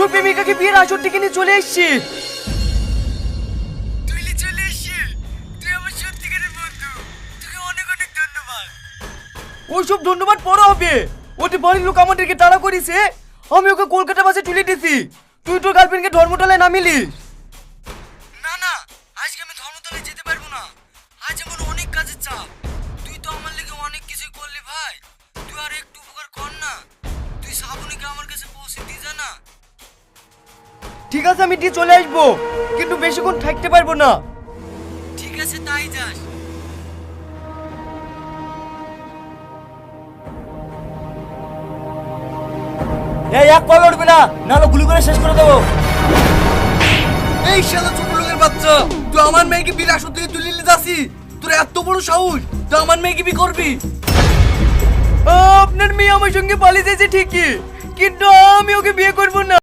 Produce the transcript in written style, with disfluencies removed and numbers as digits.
তোর প্রেমিকাকে বিয়ের আসর থেকে নিয়ে চলে এসছি। তুই চলে এসেছিস, তুই আমার সত্যিকারের বন্ধু, তোকে অনেক অনেক ধন্যবাদ। ওইসব ধন্যবাদ পরে হবে। ওদের বাড়ির লোক আমাদেরকে তাড়া করেছে, আমি ওকে কলকাতা বাসে তুলে দিছি। তুই তোর গার্লফ্রেন্ডকে ধর্মতলায় নামিলিস। না না, আজকে আমি ধর্মতলায় যেতে পারবো না, আজ আমার অনেক কাজের চাপ। তুই তো আমার লেগে অনেক কিছুই করলি ভাই, তুই আর একটু উপকার কর না, তুই শ্রাবণীকে আমার কাছে পৌঁছে দিয়ে যা না। ঠিক আছে, আমি দিয়ে চলে আসবো, কিন্তু বেশিক্ষণ থাকতে পারবো না। ঠিক আছে, তাই যাস। এই এক কল উঠবে না, নাহলে গুলি করে শেষ করে দেবো। এই শালা ছোট লোকের বাচ্চা, তুই আমার মেয়েকে বিয়ে আসর থেকে তুলে নিয়ে যাসি? তোর এত বড় সাহস, তুই আমার মেয়েকে বিয়ে করবি? আপনার মেয়ে আমার সঙ্গে পালিয়ে যাচ্ছে ঠিকই, কিন্তু আমি ওকে বিয়ে করবো না।